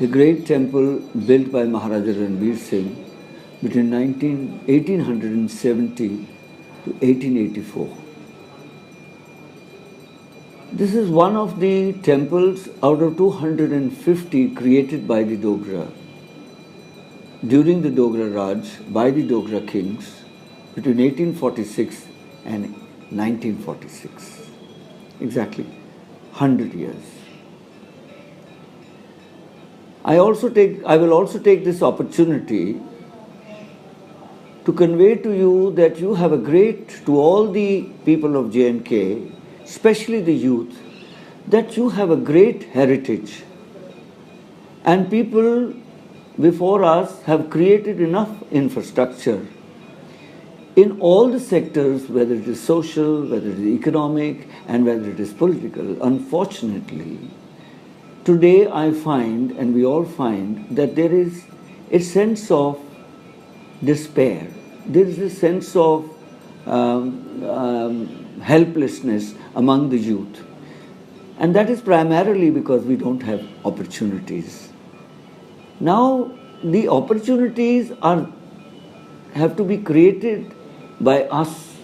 a great temple built by Maharaja Ranbir Singh between 1870 to 1884. This is one of the temples out of 250 created by the Dogra during the Dogra Raj by the Dogra kings between 1846 and 1946. Exactly 100 years. I will also take this opportunity to convey to you that you have to all the people of J&K, especially the youth, that you have a great heritage. And people before us have created enough infrastructure in all the sectors, whether it is social, whether it is economic, and whether it is political. Unfortunately, today I find, and we all find, that there is a sense of despair. There is a sense of helplessness among the youth. And that is primarily because we don't have opportunities. Now, the opportunities have to be created by us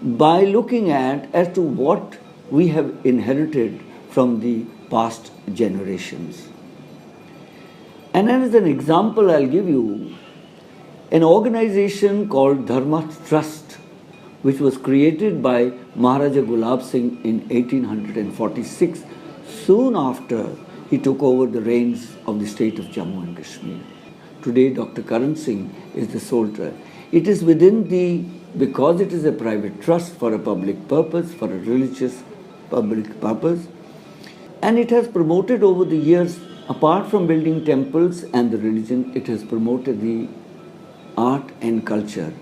by looking at as to what we have inherited from the past generations. And as an example, I'll give you an organization called Dharma Trust, which was created by Maharaja Gulab Singh in 1846, soon after he took over the reins of the state of Jammu and Kashmir. Today, Dr. Karan Singh is the sole trustee. It is because it is a private trust for a public purpose, for a religious public purpose, and it has promoted over the years, apart from building temples and the religion, it has promoted the art and culture.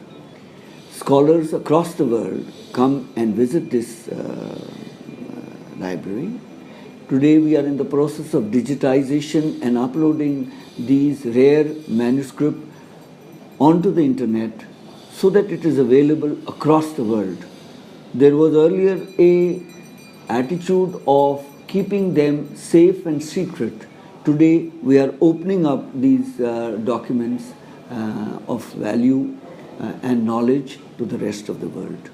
Scholars across the world come and visit this library. Today we are in the process of digitization and uploading these rare manuscripts onto the internet so that it is available across the world. There was earlier an attitude of keeping them safe and secret. Today we are opening up these documents of value and knowledge to the rest of the world.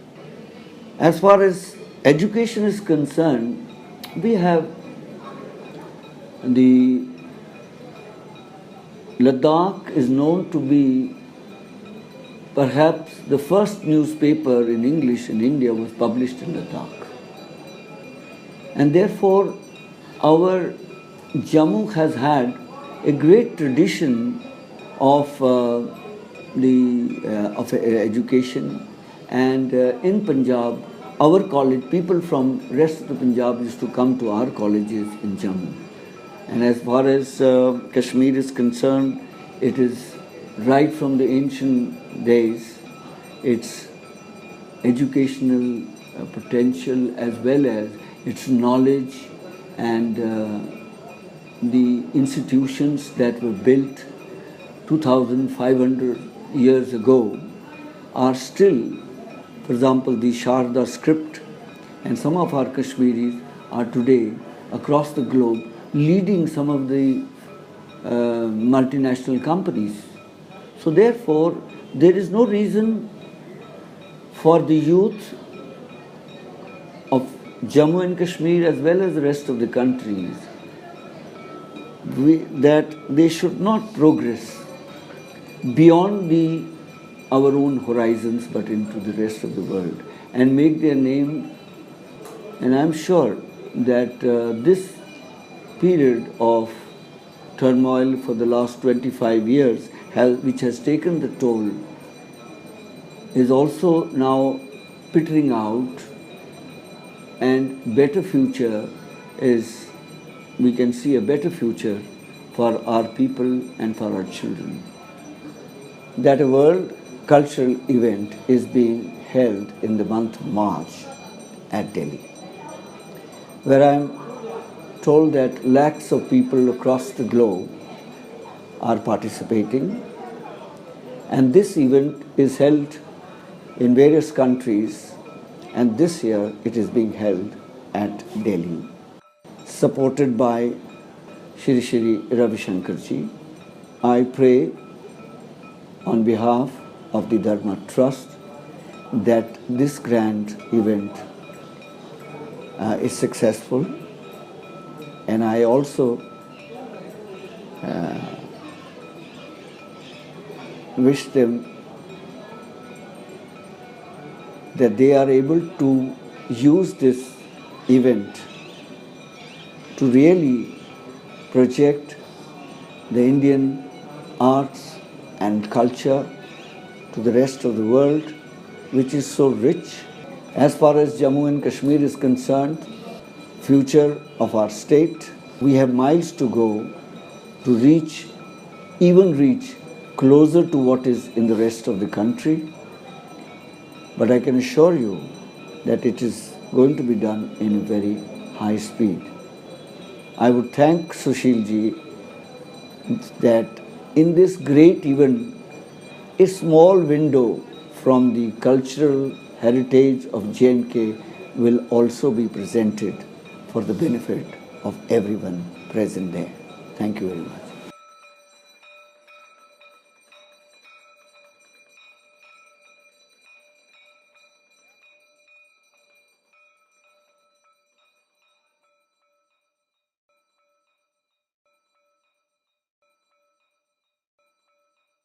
As far as education is concerned, we have the Ladakh is known to be perhaps the first newspaper in English in India was published in Ladakh. And therefore, our Jammu has had a great tradition of education, and in Punjab, our college, people from rest of the Punjab used to come to our colleges in Jammu. And as far as Kashmir is concerned, it is right from the ancient days, its educational potential as well as its knowledge and the institutions that were built 2,500 years ago are still, for example, the Sharda script, and some of our Kashmiris are today across the globe leading some of the multinational companies. So therefore, there is no reason for the youth of Jammu and Kashmir as well as the rest of the countries that they should not progress beyond our own horizons but into the rest of the world and make their name. And I'm sure that this period of turmoil for the last 25 years which has taken the toll is also now petering out, and better future is, we can see a better future for our people and for our children. That a world cultural event is being held in the month of March at Delhi, where I am told that lakhs of people across the globe are participating, and this event is held in various countries, and this year it is being held at Delhi, supported by Shri Shri Ravi Shankar Ji. I pray on behalf of the Dharma Trust that this grand event is successful, and I also wish them that they are able to use this event to really project the Indian arts and culture to the rest of the world, which is so rich. As far as Jammu and Kashmir is concerned, future of our state, we have miles to go to reach closer to what is in the rest of the country. But I can assure you that it is going to be done in a very high speed. I would thank Sushil Ji that in this great event, a small window from the cultural heritage of J&K will also be presented for the benefit of everyone present there. Thank you very much.